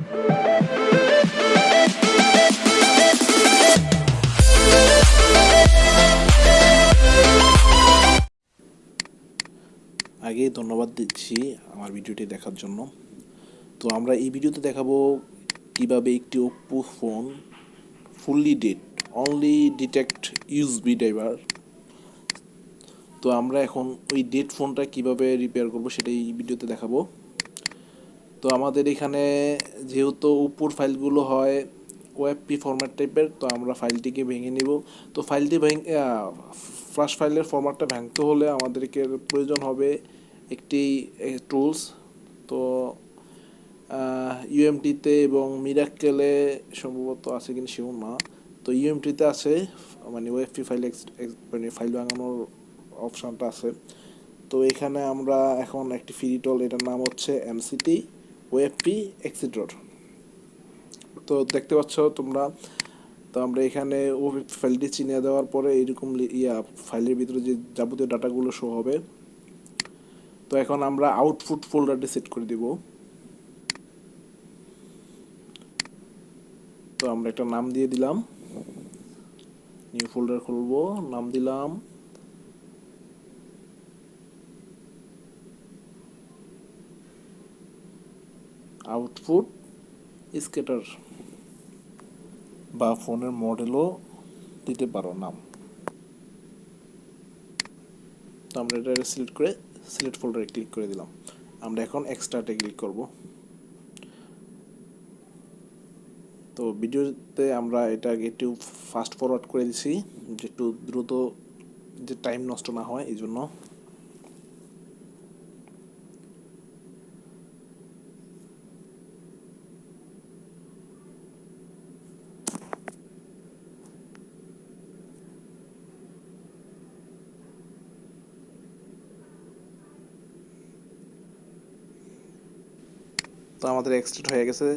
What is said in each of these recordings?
আগে ধন্যবাদ দিচ্ছি আমার ভিডিওটি দেখার জন্য। তো আমরা এই ভিডিওতে দেখাবো কিভাবে একটি Oppo phone fully dead only detect USB driver. তো আমরা এখন ওই ডেড ফোনটা কিভাবে রিপেয়ার করব সেটাই এই ভিডিওতে দেখাবো। তো আমাদের এখানে যেহেতু উপর ফাইলগুলো হয় ওএফপি ফরম্যাট টাইপের, তো আমরা ফাইলটিকে ভেঙে নিব। তো ফাইলটি ফ্ল্যাশ ফাইলের ফরম্যাটটা ভাঙতে হলে আমাদেরকে প্রয়োজন হবে একটি টুলস। তো ইউএমটিতে এবং মিরাক্কেলে সম্ভবত আছে কিনা শিওর না। তো ইউএমটিতে আছে, মানে ওএফপি ফাইল মানে ফাইল ভাঙানোর অপশানটা আছে। তো এখানে আমরা এখন একটি ফ্রি টুল, এটার নাম হচ্ছে এমসিটি ওএফপি এক্সিটর। তো দেখতে পাচ্ছ তোমরা। তো আমরা এখানে ওএফপি ফাইলটি চিনিয়ে দেওয়ার পরে এইরকম ফাইলের ভিতরে যে যাবতীয় ডাটাগুলো শো হবে। তো এখন আমরা আউটপুট ফোল্ডারটি সেট করে দিব। তো আমরা একটা নাম দিয়ে দিলাম, নিউ ফোল্ডার খুলবো, নাম দিলাম আউটপুট স্কেটার, বা ফোনের মডেলও দিতে পারো নাম। তো আমরা এটা সিলেক্ট করে সিলেক্ট ফোল্ডারে ক্লিক করে দিলাম। আমরা এখন এক্সট্রাতে ক্লিক করব। তো ভিডিওতে আমরা এটা একটু ফাস্ট ফরওয়ার্ড করে দিছি, যে একটু দ্রুত যে টাইম নষ্ট না হয় এই জন্য। তো আমাদের এক্সট্রাক্ট হয়ে গেছে।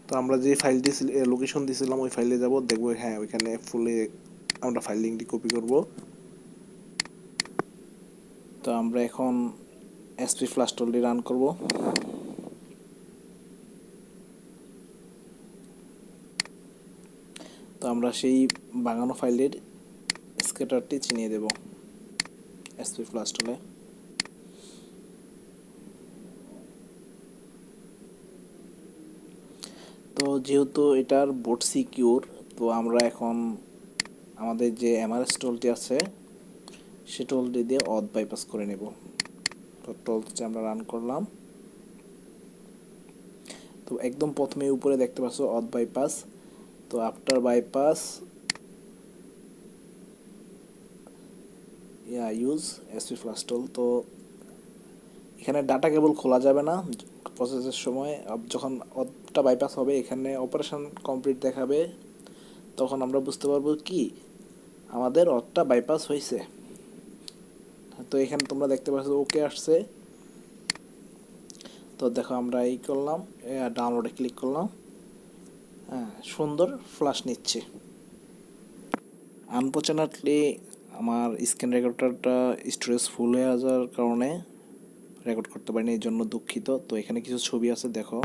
তো আমরা যে ফাইলটি লোকেশন দিয়েছিলাম ওই ফাইলে যাব, দেখবো হ্যাঁ ওইখানে ফুলে আমরা ফাইল লিঙ্কটি কপি করব। তো আমরা এখন এসপি ফ্ল্যাশ টুলটি রান করব। তো আমরা সেই বাগানো ফাইলের স্কেটারটি চিনিয়ে দেব এসপি ফ্ল্যাশ টুলে। তো যেহেতু এটার বোর্ড সিকিউর, তো আমরা এখন আমাদের যে এমআরএস টুলটি আছে সে টুলটি দিয়ে অথ বাইপাস করে নেব। তো টুলটি আমরা রান করলাম। তো একদম প্রথমে উপরে দেখতে পাচ্ছ অথ বাইপাস। তো after bypass use SP flash tool. তো এখানে ডাটা কেবল খোলা যাবে না প্রসেসের সময়। যখন অথটা বাইপাস হবে এখানে অপারেশন কমপ্লিট দেখাবে, তখন আমরা বুঝতে পারবো কি আমাদের অথটা বাইপাস হয়েছে। তো এখানে তোমরা দেখতে পাচ্ছ ওকে আসছে। তো দেখো আমরা এই করলাম, ডাউনলোডে ক্লিক করলাম, হ্যাঁ সুন্দর ফ্ল্যাশ নিচ্ছে। আনফরচুনেটলি আমার স্ক্রিন রেকর্ডারটা স্টোরেজ ফুল হয়ে যাওয়ার কারণে রেকর্ড করতে পারিনি, এই জন্য দুঃখিত। তো এখানে কিছু ছবি আছে দেখো।